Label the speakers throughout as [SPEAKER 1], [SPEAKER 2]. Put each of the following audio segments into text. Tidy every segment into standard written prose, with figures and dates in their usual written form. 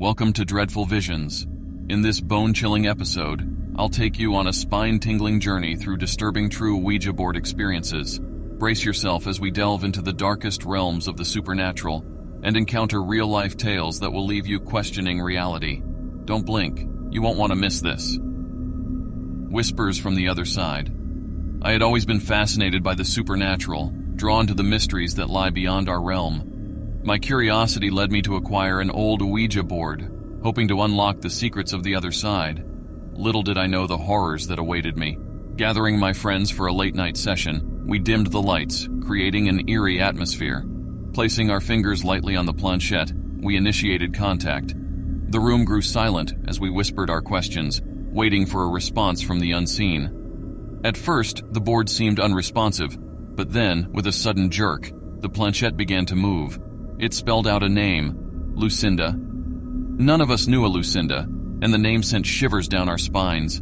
[SPEAKER 1] Welcome to Dreadful Visions. In this bone-chilling episode, I'll take you on a spine-tingling journey through disturbing true Ouija board experiences. Brace yourself as we delve into the darkest realms of the supernatural and encounter real-life tales that will leave you questioning reality. Don't blink, you won't want to miss this. Whispers from the Other Side. I had always been fascinated by the supernatural, drawn to the mysteries that lie beyond our realm. My curiosity led me to acquire an old Ouija board, hoping to unlock the secrets of the other side. Little did I know the horrors that awaited me. Gathering my friends for a late-night session, we dimmed the lights, creating an eerie atmosphere. Placing our fingers lightly on the planchette, we initiated contact. The room grew silent as we whispered our questions, waiting for a response from the unseen. At first, the board seemed unresponsive, but then, with a sudden jerk, the planchette began to move. It spelled out a name, Lucinda. None of us knew a Lucinda, and the name sent shivers down our spines.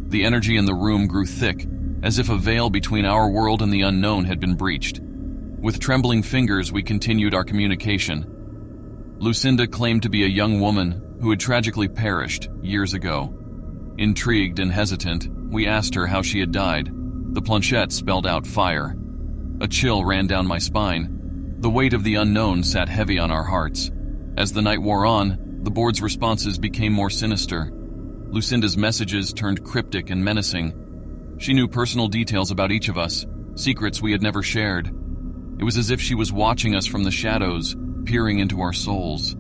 [SPEAKER 1] The energy in the room grew thick, as if a veil between our world and the unknown had been breached. With trembling fingers, we continued our communication. Lucinda claimed to be a young woman who had tragically perished years ago. Intrigued and hesitant, we asked her how she had died. The planchette spelled out fire. A chill ran down my spine. The weight of the unknown sat heavy on our hearts. As the night wore on, the board's responses became more sinister. Lucinda's messages turned cryptic and menacing. She knew personal details about each of us, secrets we had never shared. It was as if she was watching us from the shadows, peering into our souls.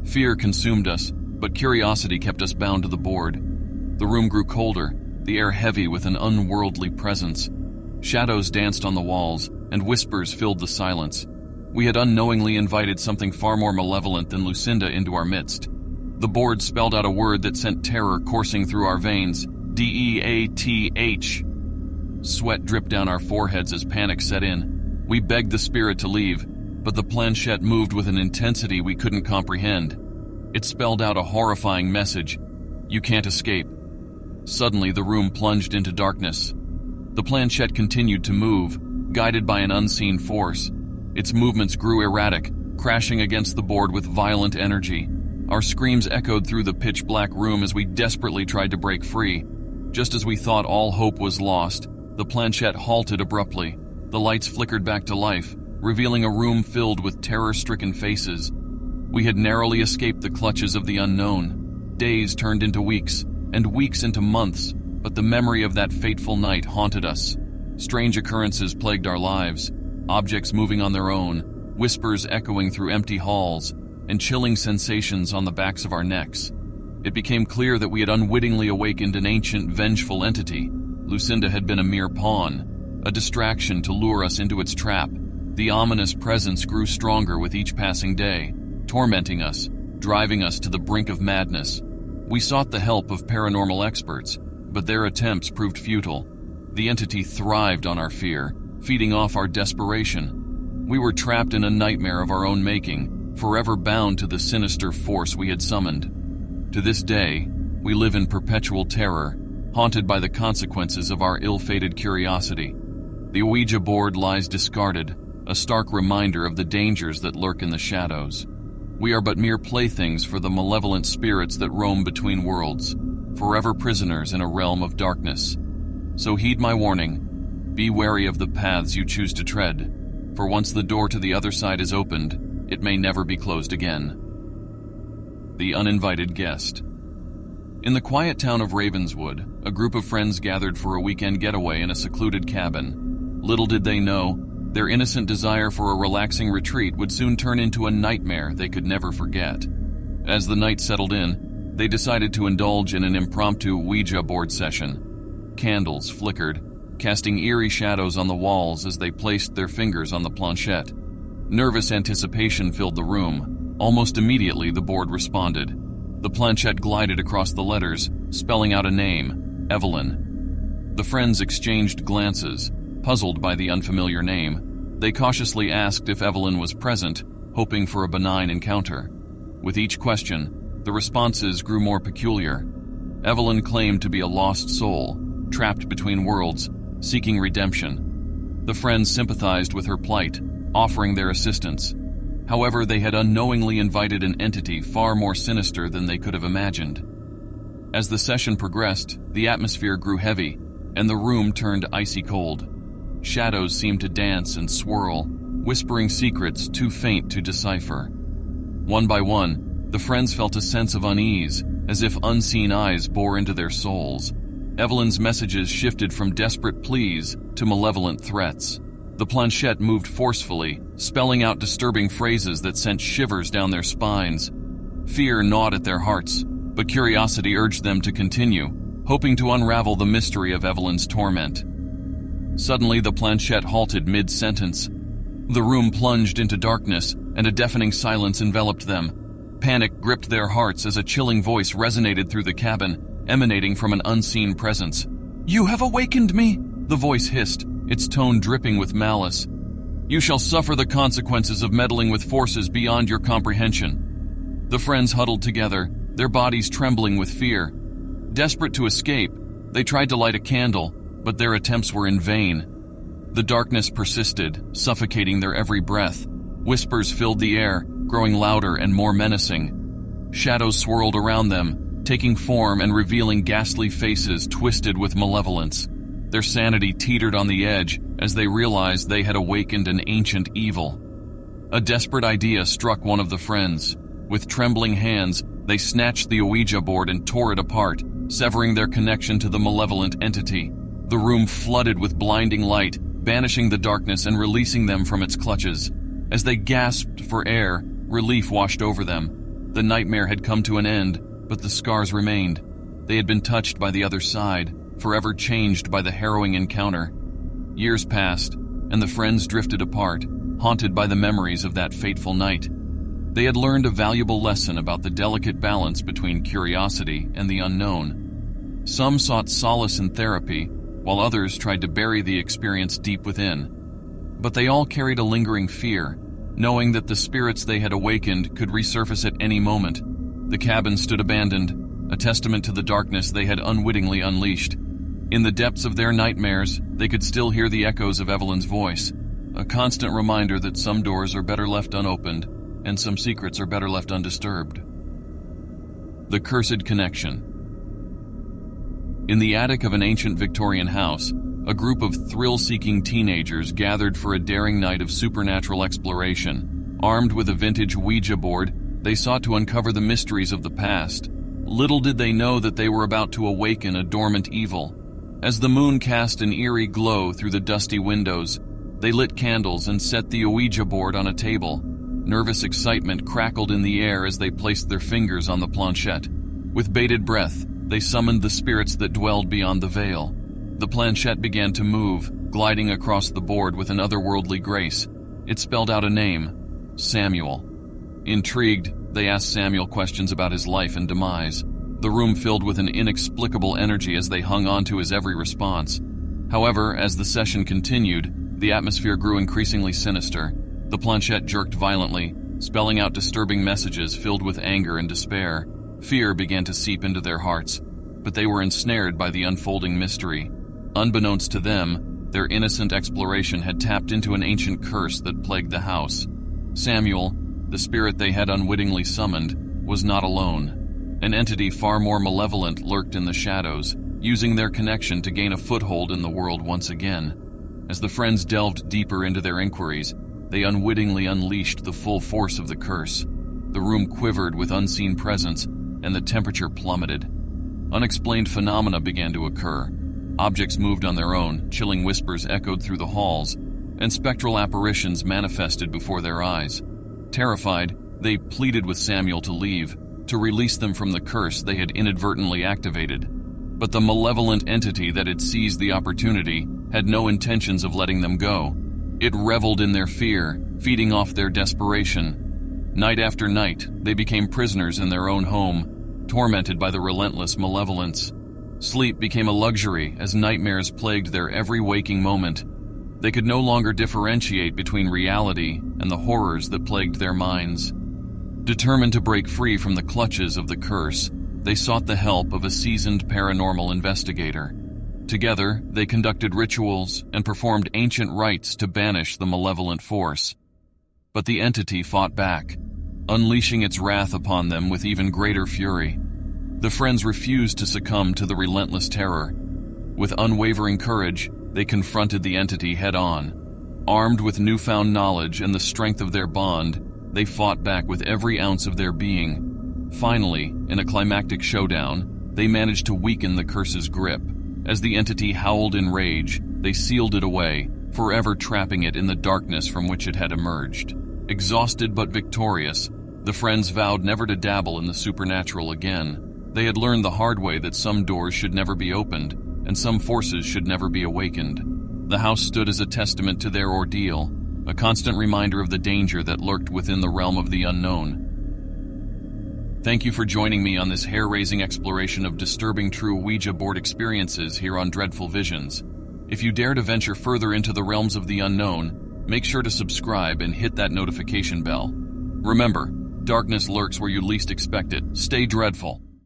[SPEAKER 1] Fear consumed us, but curiosity kept us bound to the board. The room grew colder, the air heavy with an unworldly presence. Shadows danced on the walls, and whispers filled the silence. We had unknowingly invited something far more malevolent than Lucinda into our midst. The board spelled out a word that sent terror coursing through our veins. D-E-A-T-H. Sweat dripped down our foreheads as panic set in. We begged the spirit to leave, but the planchette moved with an intensity we couldn't comprehend. It spelled out a horrifying message. You can't escape. Suddenly, the room plunged into darkness. The planchette continued to move, guided by an unseen force. Its movements grew erratic, crashing against the board with violent energy. Our screams echoed through the pitch-black room as we desperately tried to break free. Just as we thought all hope was lost, the planchette halted abruptly. The lights flickered back to life, revealing a room filled with terror-stricken faces. We had narrowly escaped the clutches of the unknown. Days turned into weeks, and weeks into months, but the memory of that fateful night haunted us. Strange occurrences plagued our lives. Objects moving on their own, whispers echoing through empty halls, and chilling sensations on the backs of our necks. It became clear that we had unwittingly awakened an ancient, vengeful entity. Lucinda had been a mere pawn, a distraction to lure us into its trap. The ominous presence grew stronger with each passing day, tormenting us, driving us to the brink of madness. We sought the help of paranormal experts, but their attempts proved futile. The entity thrived on our fear, feeding off our desperation. We were trapped in a nightmare of our own making, forever bound to the sinister force we had summoned. To this day, we live in perpetual terror, haunted by the consequences of our ill-fated curiosity. The Ouija board lies discarded, a stark reminder of the dangers that lurk in the shadows. We are but mere playthings for the malevolent spirits that roam between worlds, forever prisoners in a realm of darkness. So heed my warning. Be wary of the paths you choose to tread, for once the door to the other side is opened, it may never be closed again. The Uninvited Guest. In the quiet town of Ravenswood, a group of friends gathered for a weekend getaway in a secluded cabin. Little did they know, their innocent desire for a relaxing retreat would soon turn into a nightmare they could never forget. As the night settled in, they decided to indulge in an impromptu Ouija board session. Candles flickered, casting eerie shadows on the walls as they placed their fingers on the planchette. Nervous anticipation filled the room. Almost immediately, the board responded. The planchette glided across the letters, spelling out a name, Evelyn. The friends exchanged glances, puzzled by the unfamiliar name. They cautiously asked if Evelyn was present, hoping for a benign encounter. With each question, the responses grew more peculiar. Evelyn claimed to be a lost soul, trapped between worlds, seeking redemption. The friends sympathized with her plight, offering their assistance. However, they had unknowingly invited an entity far more sinister than they could have imagined. As the session progressed, the atmosphere grew heavy, and the room turned icy cold. Shadows seemed to dance and swirl, whispering secrets too faint to decipher. One by one, the friends felt a sense of unease, as if unseen eyes bore into their souls. Evelyn's messages shifted from desperate pleas to malevolent threats. The planchette moved forcefully, spelling out disturbing phrases that sent shivers down their spines. Fear gnawed at their hearts, but curiosity urged them to continue, hoping to unravel the mystery of Evelyn's torment. Suddenly, the planchette halted mid-sentence. The room plunged into darkness, and a deafening silence enveloped them. Panic gripped their hearts as a chilling voice resonated through the cabin, emanating from an unseen presence. "You have awakened me," the voice hissed, its tone dripping with malice. "You shall suffer the consequences of meddling with forces beyond your comprehension." The friends huddled together, their bodies trembling with fear. Desperate to escape, they tried to light a candle, but their attempts were in vain. The darkness persisted, suffocating their every breath. Whispers filled the air, growing louder and more menacing. Shadows swirled around them, taking form and revealing ghastly faces twisted with malevolence. Their sanity teetered on the edge as they realized they had awakened an ancient evil. A desperate idea struck one of the friends. With trembling hands, they snatched the Ouija board and tore it apart, severing their connection to the malevolent entity. The room flooded with blinding light, banishing the darkness and releasing them from its clutches. As they gasped for air, relief washed over them. The nightmare had come to an end, but the scars remained. They had been touched by the other side, forever changed by the harrowing encounter. Years passed, and the friends drifted apart, haunted by the memories of that fateful night. They had learned a valuable lesson about the delicate balance between curiosity and the unknown. Some sought solace in therapy, while others tried to bury the experience deep within. But they all carried a lingering fear, knowing that the spirits they had awakened could resurface at any moment. The cabin stood abandoned, a testament to the darkness they had unwittingly unleashed. In the depths of their nightmares, they could still hear the echoes of Evelyn's voice, a constant reminder that some doors are better left unopened, and some secrets are better left undisturbed. The Cursed Connection. In the attic of an ancient Victorian house, a group of thrill-seeking teenagers gathered for a daring night of supernatural exploration. Armed with a vintage Ouija board, they sought to uncover the mysteries of the past. Little did they know that they were about to awaken a dormant evil. As the moon cast an eerie glow through the dusty windows, they lit candles and set the Ouija board on a table. Nervous excitement crackled in the air as they placed their fingers on the planchette. With bated breath, they summoned the spirits that dwelled beyond the veil. The planchette began to move, gliding across the board with an otherworldly grace. It spelled out a name: Samuel. Intrigued, they asked Samuel questions about his life and demise. The room filled with an inexplicable energy as they hung on to his every response. However, as the session continued, the atmosphere grew increasingly sinister. The planchette jerked violently, spelling out disturbing messages filled with anger and despair. Fear began to seep into their hearts, but they were ensnared by the unfolding mystery. Unbeknownst to them, their innocent exploration had tapped into an ancient curse that plagued the house. Samuel, the spirit they had unwittingly summoned, was not alone. An entity far more malevolent lurked in the shadows, using their connection to gain a foothold in the world once again. As the friends delved deeper into their inquiries, they unwittingly unleashed the full force of the curse. The room quivered with unseen presence, and the temperature plummeted. Unexplained phenomena began to occur. Objects moved on their own, chilling whispers echoed through the halls, and spectral apparitions manifested before their eyes. Terrified, they pleaded with Samuel to leave, to release them from the curse they had inadvertently activated. But the malevolent entity that had seized the opportunity had no intentions of letting them go. It reveled in their fear, feeding off their desperation. Night after night, they became prisoners in their own home, tormented by the relentless malevolence. Sleep became a luxury as nightmares plagued their every waking moment. They could no longer differentiate between reality and the horrors that plagued their minds. Determined to break free from the clutches of the curse, they sought the help of a seasoned paranormal investigator. Together, they conducted rituals and performed ancient rites to banish the malevolent force. But the entity fought back, unleashing its wrath upon them with even greater fury. The friends refused to succumb to the relentless terror. With unwavering courage, they confronted the entity head-on. Armed with newfound knowledge and the strength of their bond, they fought back with every ounce of their being. Finally, in a climactic showdown, they managed to weaken the curse's grip. As the entity howled in rage, they sealed it away, forever trapping it in the darkness from which it had emerged. Exhausted but victorious, the friends vowed never to dabble in the supernatural again. They had learned the hard way that some doors should never be opened, and some forces should never be awakened. The house stood as a testament to their ordeal, a constant reminder of the danger that lurked within the realm of the unknown. Thank you for joining me on this hair-raising exploration of disturbing true Ouija board experiences here on Dreadful Visions. If you dare to venture further into the realms of the unknown, make sure to subscribe and hit that notification bell. Remember, darkness lurks where you least expect it. Stay dreadful.